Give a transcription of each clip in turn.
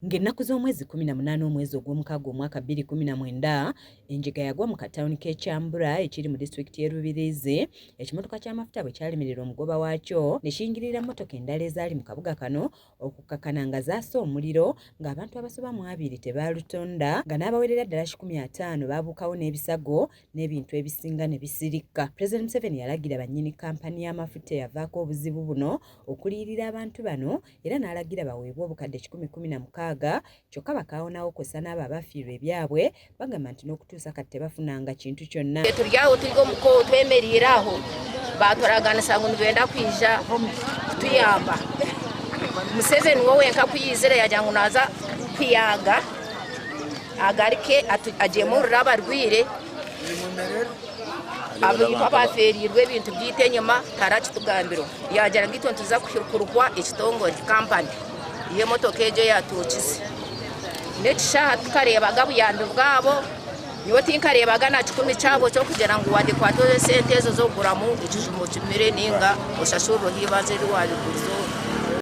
Ng'ennaku z'omwezi 18 omwezi ogw'omukaaga omwaka 2019 enjega yagwa mu katawuni k'e Kyambura ekiri mu disitulikiti y'e Rubirizi. Ekimotoka ky'amafuta bwe kyalemerera omugoba waakyo ne kiyingirira mmotoka endala ezaali mu kabuga kano okukkakana nga zaasa omuliro ng'abantu abasoba mu 2 tebaalutonda nga n'abawerera ddala 150 baabuukawo n'ebisago n'ebintu ebisinga ne bisirikka. Pulezidenti Museveni yalagira bannyini kampani y'amafuta eyavaako obuzibu buno okuliyirira abantu bano era n'alagira baweebwe obukadde 116 kyokka bakaawonawo kwessa n'abo abafiirwa ebyabwe bagamba nti n'okutuusa kati tebafunanga kintu kyonna. Tulyawo tuligo muko twemerire aho batwaraganisa ngo nibenda kwija kutuyamba. Museveni wowe wenka kuyizira yajya ngo naza kwiyaga agarike ajemurira abarwire abantu baferirwe ibintu byite nyuma tarakitugambiro yajya ngito ntuza kukurukwa ekitongore company iyo motoka ejo yatukize nekisha tukarebaga buyando bwabo nibo tinkarebaga na 10 cyabo cyo kugira ngo wade kwatoze sente ezo zo kuguramu ikijumo kimire ninga oshashuro hibaze riwali kuzo.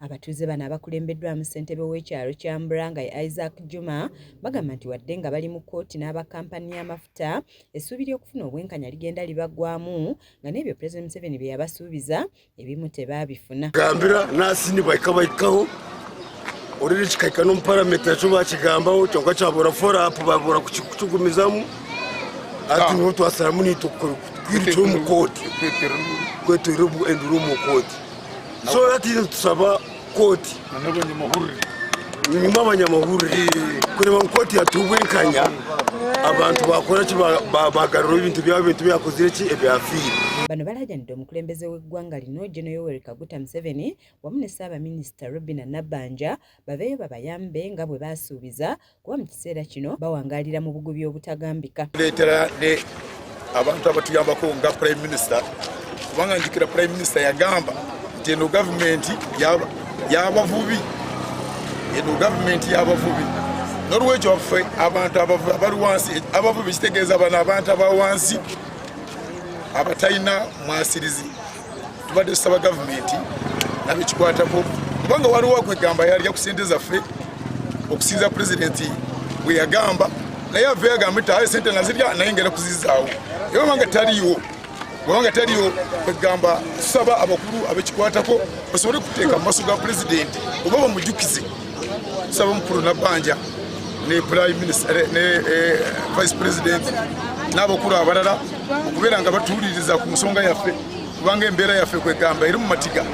Abatuuze bano abakulembeddwa mu ssentebe w'ekyalo Kyambura nga Isaac Juma bagamba nti wadde nga bali mu kkooti n'abakampani y'amafuta essuubi ly'okufuna obwenkanya ligenda libagwamu nga n'ebyo Pulezidenti Museveni bye yabasuubiza ebimu tebaabifuna. Gambira n'asini bayikaho oriri kikaika n'omupalamenti nakyo bakigambaho kyonka kyabura forapu babura kukijugumizamu ati niho twasalamu nitwirikira omu kooti kwetwira enduru omu kooti so ati tusaba kooti nyuma abanyamahurire kureba mu kooti yatubwenkanya abantu bakora ki bagarura ebintu byabo bintu byakozire ki ebyafiire. Bano balajanidde omukulembeze w'eggwanga lino General Yoweri Kaguta Museveni wamu ne Ssaabaminisita Robinah Nabbanja baveeyo babayambe nga bwe baasuubiza kuba mu kiseera kino bawangaalira mu bugubi obutagambika. Leetera ne abantu abatuyambako nga Prime Minister kubanga njikira Prime Minister yagamba nti eno gavumenti y'abavubi n'olwekyo waffe abantu abali wansi abavubi kitegeeza bano abantu aba wansi abatalina mwasirizi tubadde tusaba gavumenti nabekikwatako kubanga waliwo kwegamba yalya ku ssente zaffe okusinza pulezidenti bwe yagamba naye ave yagamba nti aye ssente nazirya naye ngenda kuzizaawo era obanga taliyo kwegamba tusaba abakulu abekikwatako basobole kuteeka mu maaso ga pulezidenti oba bamujjukize. Tusaba omukulu Nabbanja ne Prime Minister ne Vice President n'abakulu abalala okubeera nga batuuliriza ku nsonga yaffe kubanga embeera yaffe kwegamba eri mu matiga.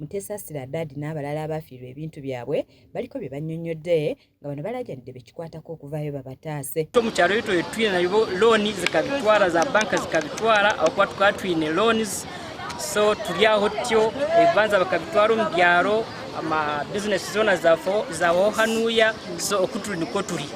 Mutesa Siradadi n'abalala abafiirwa ebintu byabwe baliko bye bannyonnyodde nga bano balajanidde bekikwatako okuvaayo babataase. Mu kyalo yetu twine nayo looni zikabitwala za banka zikabitwala okuba tukaba twine loans so tuli aho tyo ebibanza bakabitwala mu byalo ama business zona zawo hanuya so okutuli niko tuli.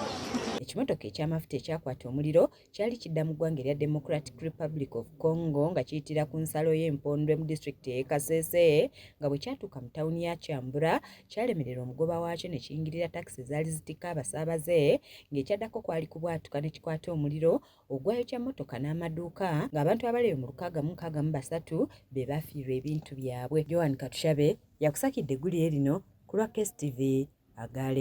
Ekimotoka eky'amafuta ekyakwata omuliro kyali kidda mu ggwanga erya Democratic Republic of Congo nga kiyitira ku nsalo y'Empondwe mu disitulikiti y'e Kasese nga bwe kyatuuka mu tawuni ya Kyambura kyalemerera omugoba waakyo ne kiyingirira takisi ezaali zitikka abasaabaze ng'ekyaddako kwali kubwatuka ne kikwata omuliro ogwayo kya mmotoka n'amaduuka ng'abantu abaleyo mu 663 be bafiirwa ebintu byabwe. Joan Katushabe yakusakidde eggulire lino ku lwa KSTV Agaleero.